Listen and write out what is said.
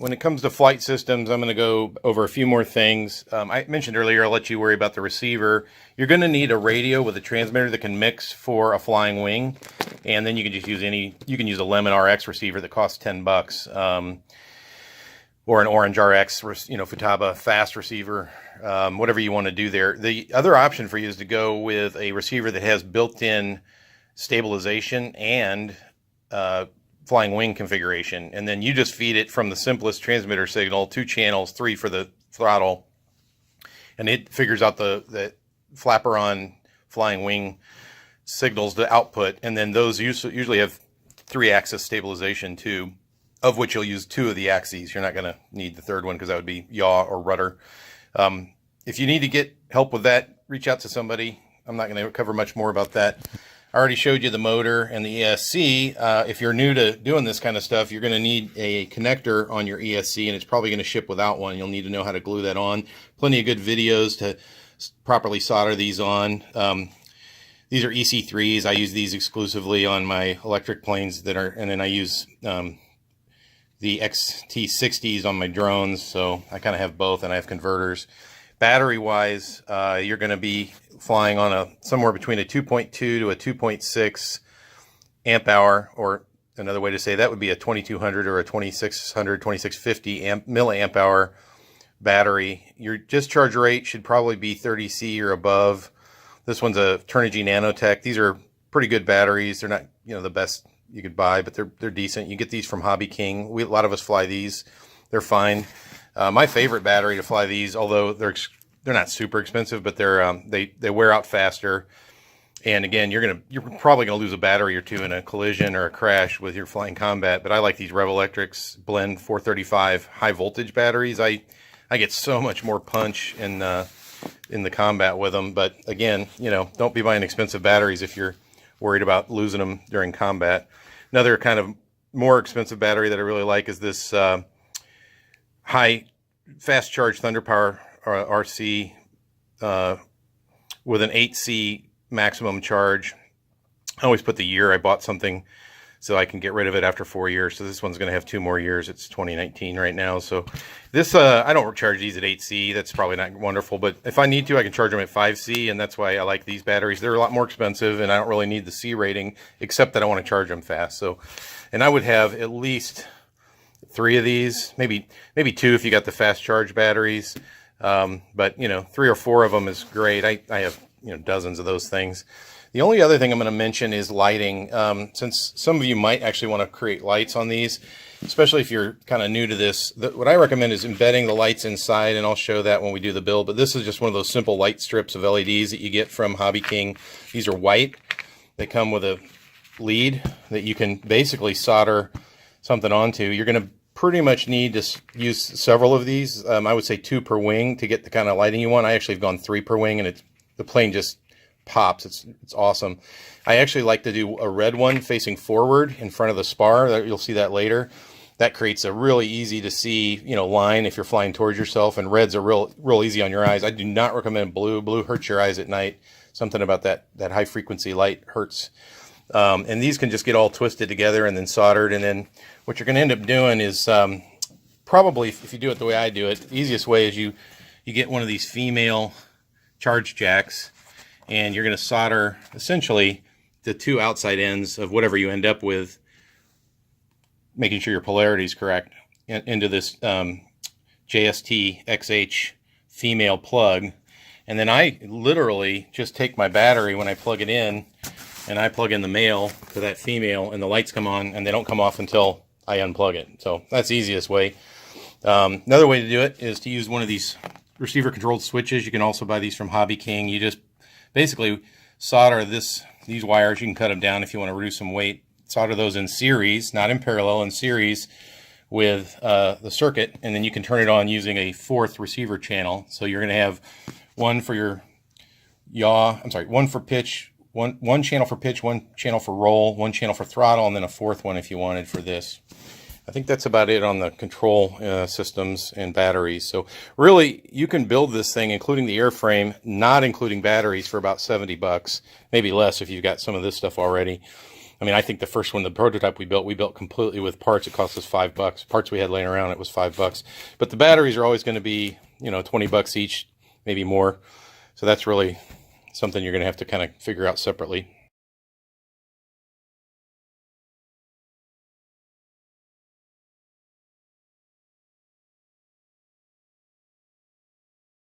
when it comes to flight systems, I'm going to go over a few more things. I mentioned earlier, I'll let you worry about the receiver. You're going to need a radio with a transmitter that can mix for a flying wing, and then you can just use you can use a Lemon RX receiver that costs $10, or an Orange RX, Futaba fast receiver, whatever you want to do there. The other option for you is to go with a receiver that has built-in stabilization and flying wing configuration, and then you just feed it from the simplest transmitter signal, 2 channels, 3 for the throttle, and it figures out the flapper on flying wing signals to output, and then those usually have 3-axis stabilization too, of which you'll use 2 of the axes. You're not going to need the third one because that would be yaw or rudder. If you need to get help with that, reach out to somebody. I'm not going to cover much more about that. I already showed you the motor and the ESC. If you're new to doing this kind of stuff, you're going to need a connector on your ESC, and it's probably going to ship without one. You'll need to know how to glue that on. Plenty of good videos to properly solder these on. These are EC3s. I use these exclusively on my electric planes and then I use the XT60s on my drones, so I kind of have both, and I have converters. Battery-wise, you're going to be flying on somewhere between a 2.2 to a 2.6 amp hour, or another way to say that would be a 2200 or a 2600, 2650 milliamp hour battery. Your discharge rate should probably be 30C or above. This one's a Turnigy Nanotech. These are pretty good batteries. They're not, the best you could buy, but they're decent. You get these from Hobby King. A lot of us fly these. They're fine. My favorite battery to fly these, although they're not super expensive, but they wear out faster. And again, you're probably gonna lose a battery or 2 in a collision or a crash with your flying combat. But I like these Rev Electrics Blend 435 high voltage batteries. I get so much more punch in the combat with them. But again, don't be buying expensive batteries if you're worried about losing them during combat. Another kind of more expensive battery that I really like is this high fast charge Thunder Power RC with an 8C maximum charge. I always put the year I bought something so I can get rid of it after 4 years. So this one's going to have 2 more years. It's 2019 right now. So this, I don't charge these at 8C. That's probably not wonderful, but if I need to, I can charge them at 5C, and that's why I like these batteries. They're a lot more expensive, and I don't really need the C rating, except that I want to charge them fast. So, and I would have at least 3 of these, maybe 2 if you got the fast charge batteries. But 3 or 4 of them is great. I have dozens of those things. The only other thing I'm going to mention is lighting. Since some of you might actually want to create lights on these, especially if you're kind of new to this, what I recommend is embedding the lights inside, and I'll show that when we do the build. But this is just one of those simple light strips of LEDs that you get from Hobby King. These are white. They come with a lead that you can basically solder something onto. You're going to pretty much need to use several of these. I would say 2 per wing to get the kind of lighting you want. I actually have gone 3 per wing, and the plane just pops. It's awesome. I actually like to do a red one facing forward in front of the spar. You'll see that later. That creates a really easy to see line if you're flying towards yourself, and reds are real easy on your eyes. I do not recommend blue. Blue hurts your eyes at night. Something about that high frequency light hurts. And these can just get all twisted together and then soldered, and then what you're going to end up doing is probably, if you do it the way I do it, the easiest way is you get one of these female charge jacks, and you're going to solder essentially the 2 outside ends of whatever you end up with, making sure your polarity is correct, into this JST XH female plug. And then I literally just take my battery when I plug it in, and I plug in the male to that female, and the lights come on, and they don't come off until I unplug it. So that's the easiest way. Another way to do it is to use one of these receiver controlled switches. You can also buy these from Hobby King. You just basically solder these wires. You can cut them down if you want to reduce some weight. Solder those in series, not in parallel, in series with the circuit, and then you can turn it on using a 4th receiver channel. So you're going to have one for your one for pitch, one channel for pitch, one channel for roll, one channel for throttle, and then a 4th one if you wanted for this. I think that's about it on the control systems and batteries. So really, you can build this thing, including the airframe, not including batteries, for about $70, maybe less if you've got some of this stuff already. I mean, I think the first one, the prototype we built completely with parts. It cost us $5. Parts we had laying around, it was $5. But the batteries are always going to be, you know, $20 each, maybe more. So that's really something you're going to have to kind of figure out separately.